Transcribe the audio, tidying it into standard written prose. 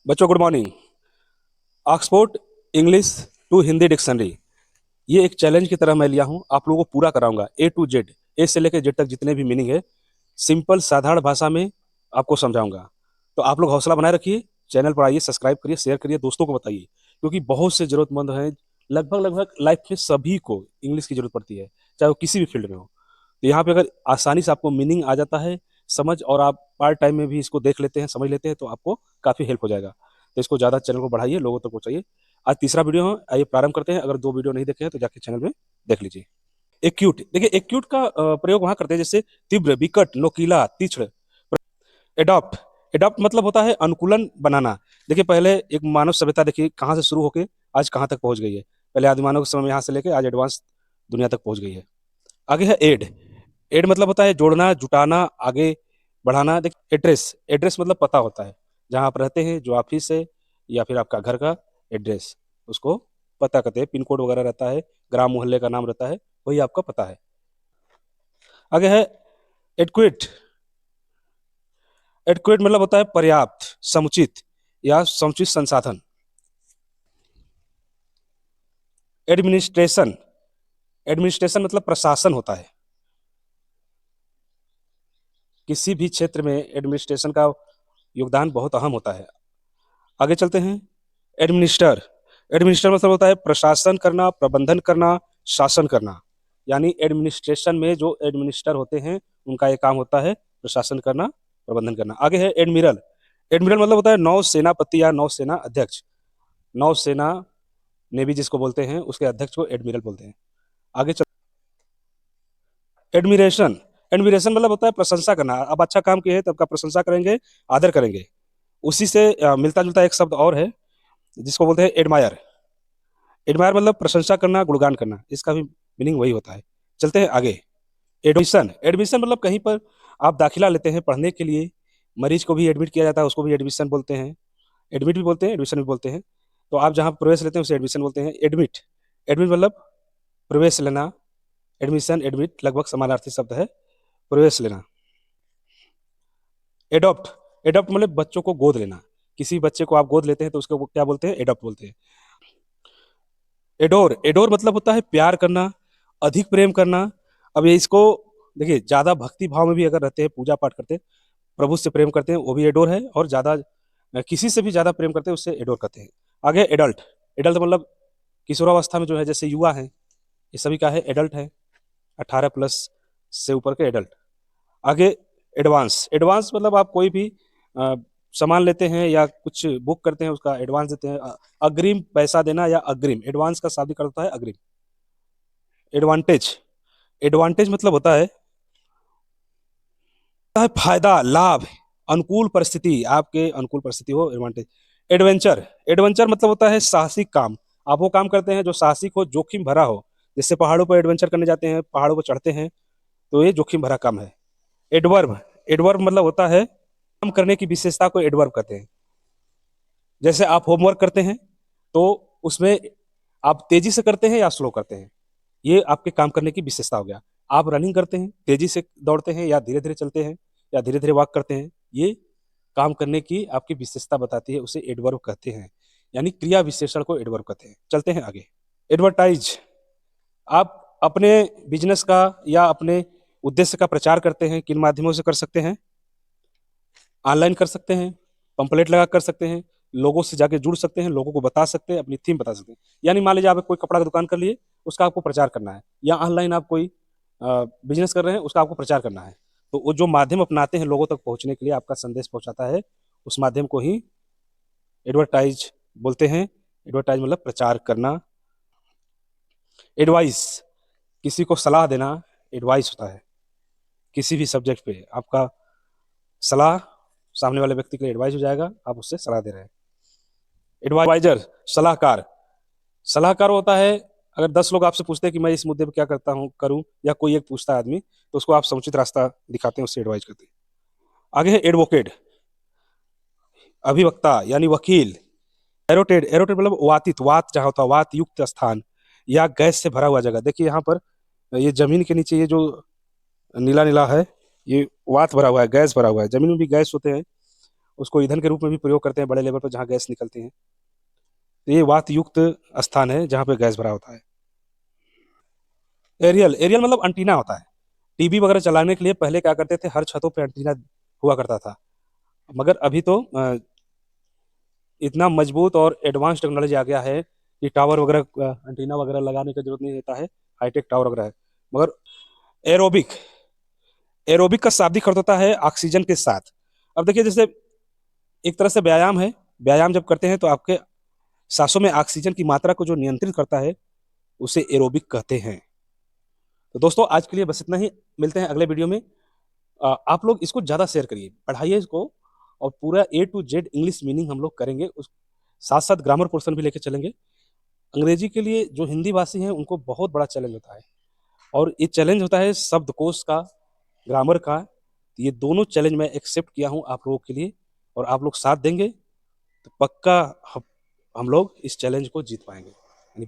बच्चों good morning. Oxford English to Hindi dictionary, ये एक चैलेंज की तरह मैं लिया हूँ। आप लोगों को पूरा कराऊंगा ए टू जेड, ए से लेकर जेड तक जितने भी मीनिंग है सिंपल साधारण भाषा में आपको समझाऊंगा। तो आप लोग हौसला बनाए रखिए, चैनल पर आइए, सब्सक्राइब करिए, शेयर करिए, दोस्तों को बताइए, क्योंकि बहुत से जरूरतमंद हैं। लगभग लगभग लाइफ में सभी को इंग्लिश की जरूरत पड़ती है, चाहे वो किसी भी फील्ड में हो। तो यहाँ पे अगर आसानी से आपको मीनिंग आ जाता है समझ, और आप पार्ट टाइम में भी इसको देख लेते हैं, समझ लेते हैं, तो आपको काफ़ी हेल्प हो जाएगा। तो इसको ज़्यादा चैनल को बढ़ाइए, लोगों तक पहुँचाइए। आज तीसरा वीडियो है, आइए प्रारंभ करते हैं। अगर दो वीडियो नहीं देखे हैं तो जाके चैनल में देख लीजिए। एक्यूट, देखिए एक्यूट का प्रयोग वहां करते हैं जैसे तीव्र, विकट, नोकीला, तीक्ष्ण। एडॉप्ट, एडॉप्ट मतलब होता है अनुकूलन बनाना। देखिए पहले एक मानव सभ्यता देखिए कहाँ से शुरू होकर आज कहाँ तक पहुंच गई है। पहले आदि मानव के समय में यहाँ से लेकर आज एडवांस दुनिया तक पहुंच गई है। आगे है एड, एड मतलब होता है जोड़ना, जुटाना, आगे बढ़ाना। देखिए एड्रेस, एड्रेस मतलब पता होता है, जहाँ आप रहते हैं, जो ऑफिस है या फिर आपका घर का एड्रेस, उसको पता कहते हैं। पिन कोड वगैरह रहता है, ग्राम मोहल्ले का नाम रहता है, वही आपका पता है। आगे है एडक्वेट, एडक्वेट मतलब होता है पर्याप्त, समुचित या समुचित संसाधन। एडमिनिस्ट्रेशन, एडमिनिस्ट्रेशन मतलब प्रशासन होता है। किसी भी क्षेत्र में एडमिनिस्ट्रेशन का योगदान बहुत अहम होता है। आगे चलते हैं। एडमिनिस्टर, एडमिनिस्टर मतलब होता है प्रशासन करना, प्रबंधन करना, शासन करना। यानी एडमिनिस्ट्रेशन में जो एडमिनिस्टर होते हैं उनका ये काम होता है प्रशासन करना, प्रबंधन करना। आगे है एडमिरल, एडमिरल मतलब होता है नौसेनापति या नौसेना अध्यक्ष। नौसेना नेवी जिसको बोलते हैं उसके अध्यक्ष को एडमिरल बोलते हैं। आगे चल, एडमिरेशन, एडमिरेशन मतलब होता है प्रशंसा करना। अब अच्छा काम किए तो आपका प्रशंसा करेंगे, आदर करेंगे। उसी से मिलता जुलता एक शब्द और है जिसको बोलते हैं एडमायर। एडमायर मतलब प्रशंसा करना, गुणगान करना, इसका भी मीनिंग वही होता है। चलते हैं आगे। एडमिशन, एडमिशन मतलब कहीं पर आप दाखिला लेते हैं पढ़ने के लिए, मरीज को भी एडमिट किया जाता है, उसको भी एडमिशन बोलते हैं। एडमिट भी बोलते हैं, एडमिशन भी बोलते हैं। तो आप जहाँ प्रवेश लेते हैं उसे एडमिशन बोलते हैं। एडमिट, एडमिट मतलब प्रवेश लेना। एडमिशन एडमिट लगभग समानार्थी शब्द है, प्रवेश लेना। एडॉप्ट, एडॉप्ट मतलब बच्चों को गोद लेना। किसी बच्चे को आप गोद लेते हैं तो उसको क्या बोलते हैं? एडॉप्ट बोलते हैं। एडोर, एडोर मतलब होता है प्यार करना, अधिक प्रेम करना। अब ये इसको देखिए, ज्यादा भक्ति भाव में भी अगर रहते हैं, पूजा पाठ करते हैं, प्रभु से प्रेम करते हैं, वो भी एडोर है। और ज्यादा किसी से भी ज्यादा प्रेम करते हैं उससे एडोर कहते हैं। आगे एडल्ट, एडल्ट मतलब किशोरावस्था में जो है, जैसे युवा है, ये सभी का है एडल्ट है, 18+ से ऊपर के एडल्ट। आगे एडवांस, एडवांस मतलब आप कोई भी अ, सामान लेते हैं या कुछ बुक करते हैं उसका एडवांस देते हैं। अग्रिम पैसा देना या अग्रिम, एडवांस का शाब्दिक अर्थ होता है अग्रिम। एडवांटेज, एडवांटेज मतलब होता है फायदा, लाभ, अनुकूल परिस्थिति, आपके अनुकूल परिस्थिति हो, एडवांटेज। एडवेंचर, एडवेंचर मतलब होता है साहसिक काम। आप वो काम करते हैं जो साहसिक हो, जोखिम भरा हो। जैसे पहाड़ों पर एडवेंचर करने जाते हैं, पहाड़ों पर चढ़ते हैं, तो ये जोखिम भरा काम है। एडवर्ब, एडवर्ब मतलब होता है काम करने की विशेषता को एडवर्ब कहते हैं। जैसे आप होमवर्क करते हैं तो उसमें आप तेजी से करते हैं या स्लो करते हैं, ये आपके काम करने की विशेषता हो गया। आप रनिंग करते हैं, तेजी से दौड़ते हैं या धीरे धीरे चलते हैं या धीरे धीरे वॉक करते हैं, ये काम करने की आपकी विशेषता बताती है, उसे एडवर्ब कहते हैं। यानी क्रिया विशेषण को एडवर्ब कहते हैं। चलते हैं आगे। एडवर्टाइज, आप अपने बिजनेस का या अपने उद्देश्य का प्रचार करते हैं, किन माध्यमों से कर सकते हैं? ऑनलाइन कर सकते हैं, पंपलेट लगा कर सकते हैं, लोगों से जाके जुड़ सकते हैं, लोगों को बता सकते हैं, अपनी थीम बता सकते हैं। यानी मान लीजिए आप कोई कपड़ा का दुकान कर लिए, उसका आपको प्रचार करना है, या ऑनलाइन आप कोई बिजनेस कर रहे हैं, उसका आपको प्रचार करना है। तो वो जो माध्यम अपनाते हैं लोगों तक पहुंचने के लिए, आपका संदेश पहुंचाता है, उस माध्यम को ही एडवर्टाइज बोलते हैं। एडवर्टाइज मतलब प्रचार करना। एडवाइस, किसी को सलाह देना, एडवाइस होता है। किसी भी सब्जेक्ट पे आपका सलाह सामने वाले व्यक्ति के लिए एडवाइस हो जाएगा, आप उससे सलाह दे रहे हैं। एडवाइजर, सलाहकार, सलाहकार होता है अगर 10 लोग आपसे पूछते हैं कि मैं इस मुद्दे पर क्या करता हूँ करूँ, या कोई एक पूछता है आदमी, तो उसको आप समुचित रास्ता दिखाते हैं, उससे एडवाइज करते हैं। आगे है एडवोकेट, अभिवक्ता यानी वकील। एरोटेड, एरोटेड मतलब वातित, वात जहाँ होता है, वात युक्त स्थान या गैस से भरा हुआ जगह। देखिए यहाँ पर ये जमीन के नीचे ये जो नीला नीला है, ये वात भरा हुआ है, गैस भरा हुआ है। जमीन में भी गैस होते हैं, उसको ईंधन के रूप में भी प्रयोग करते हैं बड़े लेवल पर जहाँ गैस निकलती है। तो ये वात युक्त स्थान है जहाँ पे गैस भरा होता है। एरियल एरियल मतलब अंटीना होता है। टीवी वगैरह चलाने के लिए पहले क्या करते थे, हर छतों पे अंटीना हुआ करता था। मगर अभी तो इतना मजबूत और एडवांस टेक्नोलॉजी आ गया है कि टावर वगैरह एंटीना वगैरह लगाने की जरूरत नहीं होता है। हाईटेक टावर वगैरह है। मगर एरोबिक एरोबिक का शाब्दिक अर्थ होता है ऑक्सीजन के साथ। अब देखिए, जैसे एक तरह से व्यायाम है। व्यायाम जब करते हैं तो आपके सांसों में ऑक्सीजन की मात्रा को जो नियंत्रित करता है उसे एरोबिक कहते हैं। तो दोस्तों, आज के लिए बस इतना ही। मिलते हैं अगले वीडियो में। आप लोग इसको ज़्यादा शेयर करिए, पढ़ाइए इसको। और पूरा A to Z English meaning हम लोग करेंगे। उस साथ साथ ग्रामर पोर्शन भी लेके चलेंगे। अंग्रेजी के लिए जो हिंदी भाषी हैं उनको बहुत बड़ा चैलेंज होता है। और ये चैलेंज होता है शब्दकोश का, ग्रामर का। ये दोनों चैलेंज मैं एक्सेप्ट किया हूँ आप लोगों के लिए। और आप लोग साथ देंगे तो पक्का हम लोग इस चैलेंज को जीत पाएंगे। यानी